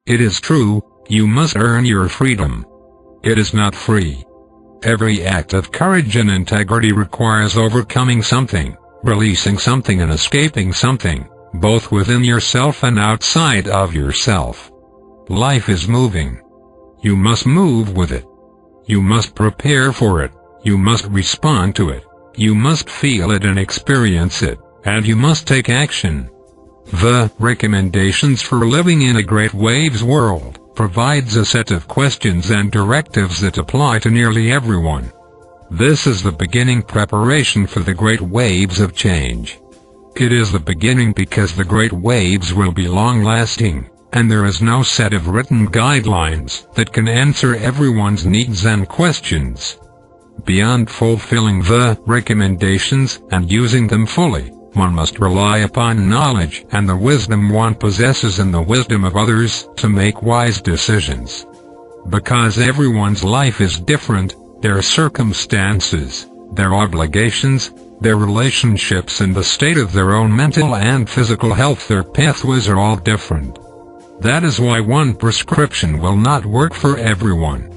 It is true, you must earn your freedom. It is not free. Every act of courage and integrity requires overcoming something, releasing something and escaping something, both within yourself and outside of yourself. Life is moving. You must move with it. You must prepare for it. You must respond to it. You must feel it and experience it, and you must take action. The recommendations for living in a great waves world provides a set of questions and directives that apply to nearly everyone. This is the beginning preparation for the great waves of change. It is the beginning because the great waves will be long-lasting, and there is no set of written guidelines that can answer everyone's needs and questions. Beyond fulfilling the recommendations and using them fully, one must rely upon knowledge and the wisdom one possesses and the wisdom of others to make wise decisions. Because everyone's life is different, their circumstances, their obligations, their relationships and the state of their own mental and physical health, their pathways are all different. That is why one prescription will not work for everyone.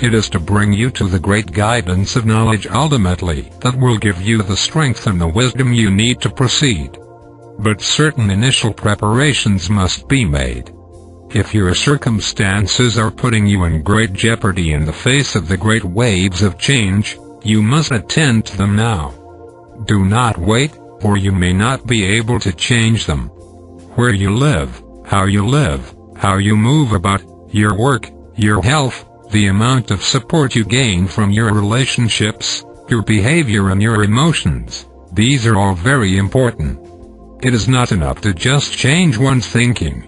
It is to bring you to the great guidance of knowledge ultimately that will give you the strength and the wisdom you need to proceed. But certain initial preparations must be made. If your circumstances are putting you in great jeopardy in the face of the great waves of change, you must attend to them now. Do not wait, or you may not be able to change them. Where you live, how you move about, your work, your health, the amount of support you gain from your relationships, your behavior and your emotions, these are all very important. It is not enough to just change one's thinking.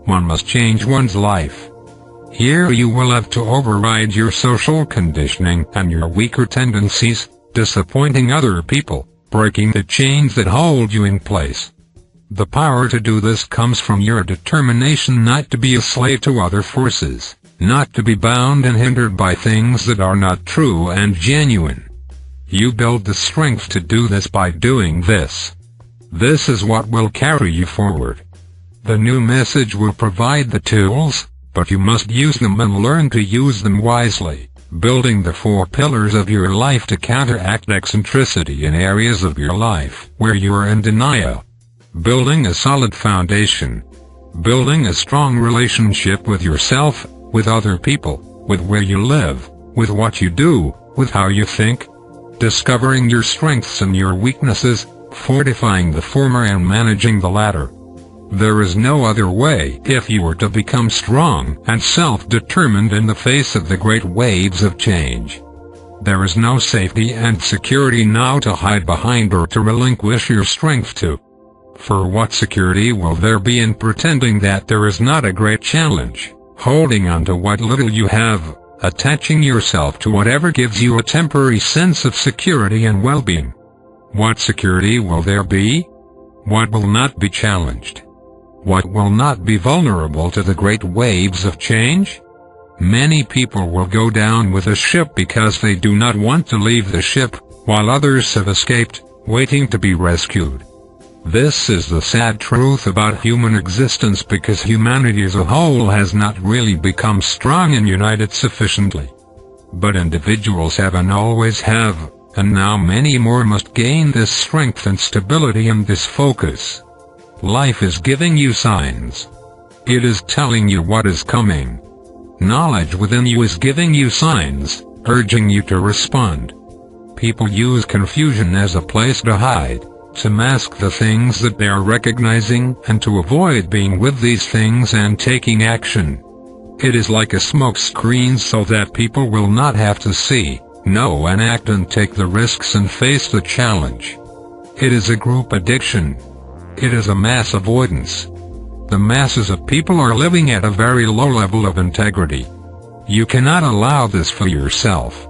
One must change one's life. Here you will have to override your social conditioning and your weaker tendencies, disappointing other people, breaking the chains that hold you in place. The power to do this comes from your determination not to be a slave to other forces, not to be bound and hindered by things that are not true and genuine. You build the strength to do this by doing this. This is what will carry you forward. The new message will provide the tools, but you must use them and learn to use them wisely, building the 4 pillars of your life to counteract eccentricity in areas of your life where you are in denial. Building a solid foundation. Building a strong relationship with yourself, with other people, with where you live, with what you do, with how you think. Discovering your strengths and your weaknesses, fortifying the former and managing the latter. There is no other way if you are to become strong and self-determined in the face of the great waves of change. There is no safety and security now to hide behind or to relinquish your strength to. For what security will there be in pretending that there is not a great challenge, holding on to what little you have, attaching yourself to whatever gives you a temporary sense of security and well-being? What security will there be? What will not be challenged? What will not be vulnerable to the great waves of change? Many people will go down with the ship because they do not want to leave the ship, while others have escaped, waiting to be rescued. This is the sad truth about human existence because humanity as a whole has not really become strong and united sufficiently. But individuals have and always have, and now many more must gain this strength and stability and this focus. Life is giving you signs. It is telling you what is coming. Knowledge within you is giving you signs, urging you to respond. People use confusion as a place to hide, to mask the things that they are recognizing and to avoid being with these things and taking action. It is like a smoke screen so that people will not have to see, know and act and take the risks and face the challenge. It is a group addiction. It is a mass avoidance. The masses of people are living at a very low level of integrity. You cannot allow this for yourself.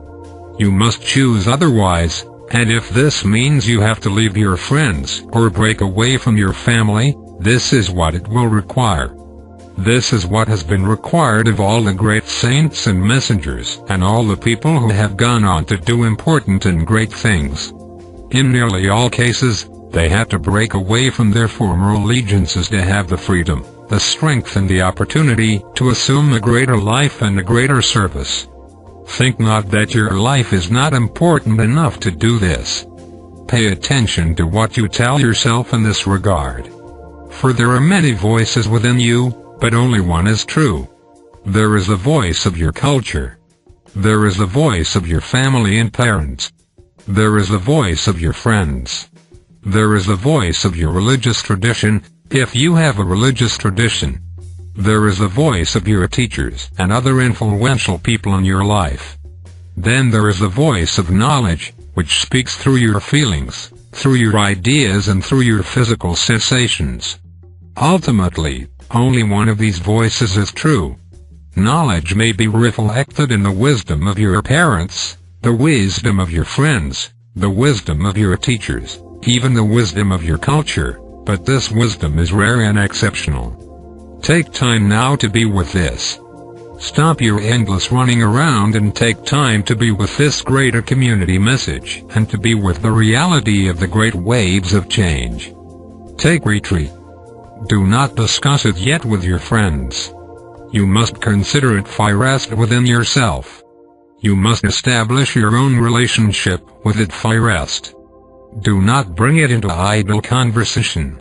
You must choose otherwise, and if this means you have to leave your friends or break away from your family, this is what it will require. This is what has been required of all the great saints and messengers and all the people who have gone on to do important and great things. In nearly all cases, they had to break away from their former allegiances to have the freedom, the strength and the opportunity to assume a greater life and a greater service. Think not that your life is not important enough to do this. Pay attention to what you tell yourself in this regard. For there are many voices within you, but only one is true. There is the voice of your culture. There is the voice of your family and parents. There is the voice of your friends. There is the voice of your religious tradition, if you have a religious tradition. There is the voice of your teachers and other influential people in your life. Then there is the voice of knowledge, which speaks through your feelings, through your ideas and through your physical sensations. Ultimately, only one of these voices is true. Knowledge may be reflected in the wisdom of your parents, the wisdom of your friends, the wisdom of your teachers, even the wisdom of your culture, but this wisdom is rare and exceptional. Take time now to be with this. Stop your endless running around and take time to be with this greater community message and to be with the reality of the great waves of change. Take retreat. Do not discuss it yet with your friends. You must consider it first within yourself. You must establish your own relationship with it first. Do not bring it into idle conversation.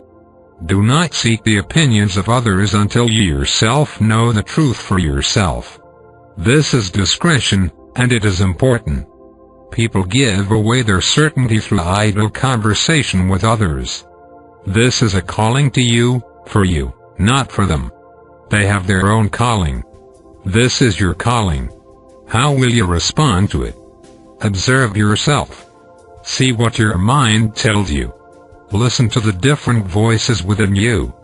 Do not seek the opinions of others until you yourself know the truth for yourself. This is discretion, and it is important. People give away their certainty through idle conversation with others. This is a calling to you, for you, not for them. They have their own calling. This is your calling. How will you respond to it? Observe yourself. See what your mind tells you. Listen to the different voices within you.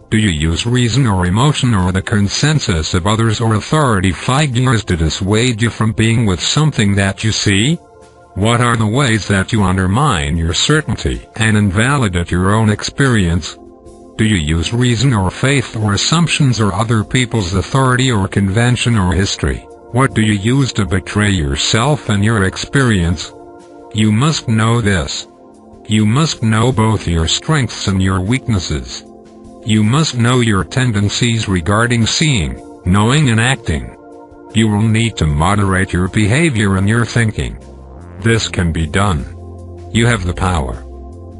Do you use reason or emotion or the consensus of others or authority figures to dissuade you from being with something that you see? What are the ways that you undermine your certainty and invalidate your own experience? Do you use reason or faith or assumptions or other people's authority or convention or history? What do you use to betray yourself and your experience? You must know this. You must know both your strengths and your weaknesses. You must know your tendencies regarding seeing, knowing and acting. You will need to moderate your behavior and your thinking. This can be done. You have the power.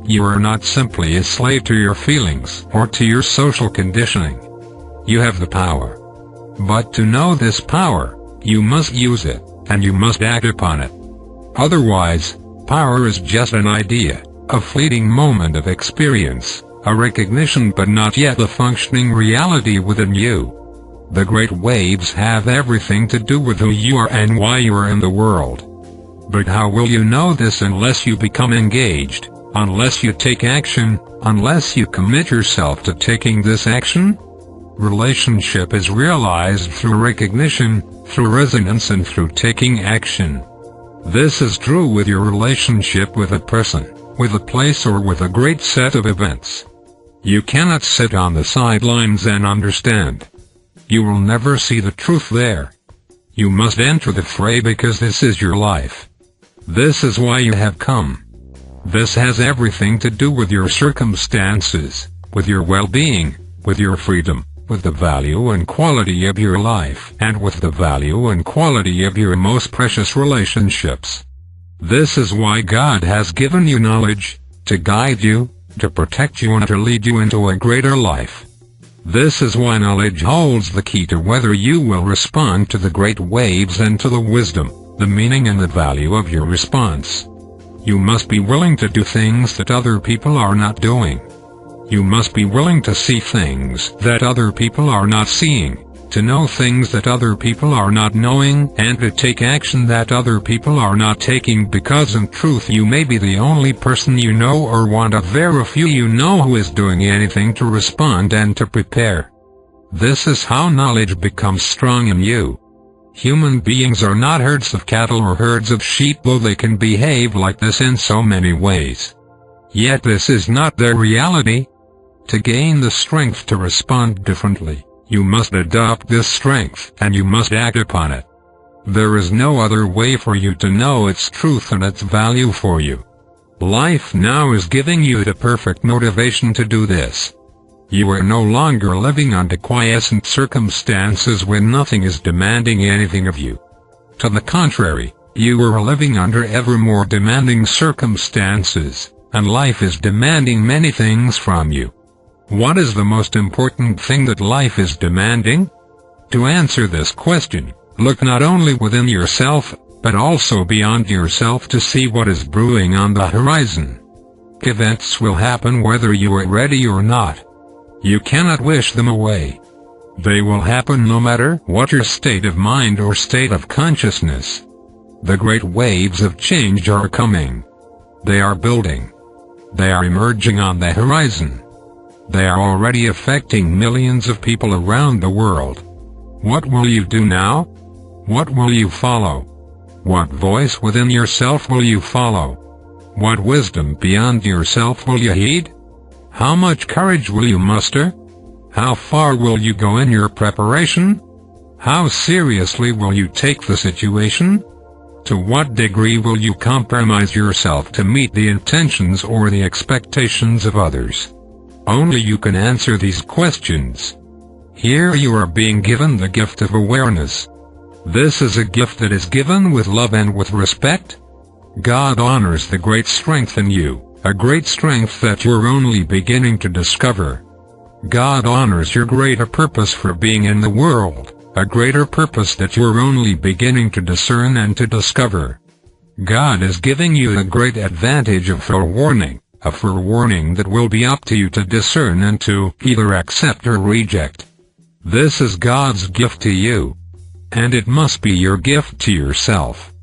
You are not simply a slave to your feelings or to your social conditioning. You have the power. But to know this power, you must use it, and you must act upon it. Otherwise, power is just an idea, a fleeting moment of experience, a recognition but not yet the functioning reality within you. The great waves have everything to do with who you are and why you are in the world. But how will you know this unless you become engaged, unless you take action, unless you commit yourself to taking this action? Relationship is realized through recognition, through resonance and through taking action. This is true with your relationship with a person, with a place or with a great set of events. You cannot sit on the sidelines and understand. You will never see the truth there. You must enter the fray because this is your life. This is why you have come. This has everything to do with your circumstances, with your well-being, with your freedom, with the value and quality of your life, and with the value and quality of your most precious relationships. This is why God has given you knowledge, to guide you, to protect you and to lead you into a greater life. This is why knowledge holds the key to whether you will respond to the great waves and to the wisdom, the meaning and the value of your response. You must be willing to do things that other people are not doing. You must be willing to see things that other people are not seeing, to know things that other people are not knowing, and to take action that other people are not taking, because in truth you may be the only person you know or one of very few you know who is doing anything to respond and to prepare. This is how knowledge becomes strong in you. Human beings are not herds of cattle or herds of sheep, though they can behave like this in so many ways. Yet this is not their reality. To gain the strength to respond differently, you must adopt this strength and you must act upon it. There is no other way for you to know its truth and its value for you. Life now is giving you the perfect motivation to do this. You are no longer living under quiescent circumstances when nothing is demanding anything of you. To the contrary, you are living under ever more demanding circumstances, and life is demanding many things from you. What is the most important thing that life is demanding? To answer this question, look not only within yourself, but also beyond yourself to see what is brewing on the horizon. Events will happen whether you are ready or not. You cannot wish them away. They will happen no matter what your state of mind or state of consciousness. The great waves of change are coming. They are building. They are emerging on the horizon. They are already affecting millions of people around the world. What will you do now? What will you follow? What voice within yourself will you follow? What wisdom beyond yourself will you heed? How much courage will you muster? How far will you go in your preparation? How seriously will you take the situation? To what degree will you compromise yourself to meet the intentions or the expectations of others? Only you can answer these questions. Here you are being given the gift of awareness. This is a gift that is given with love and with respect. God honors the great strength in you, a great strength that you're only beginning to discover. God honors your greater purpose for being in the world, a greater purpose that you're only beginning to discern and to discover. God is giving you the great advantage of forewarning, a forewarning that will be up to you to discern and to either accept or reject. This is God's gift to you. And it must be your gift to yourself.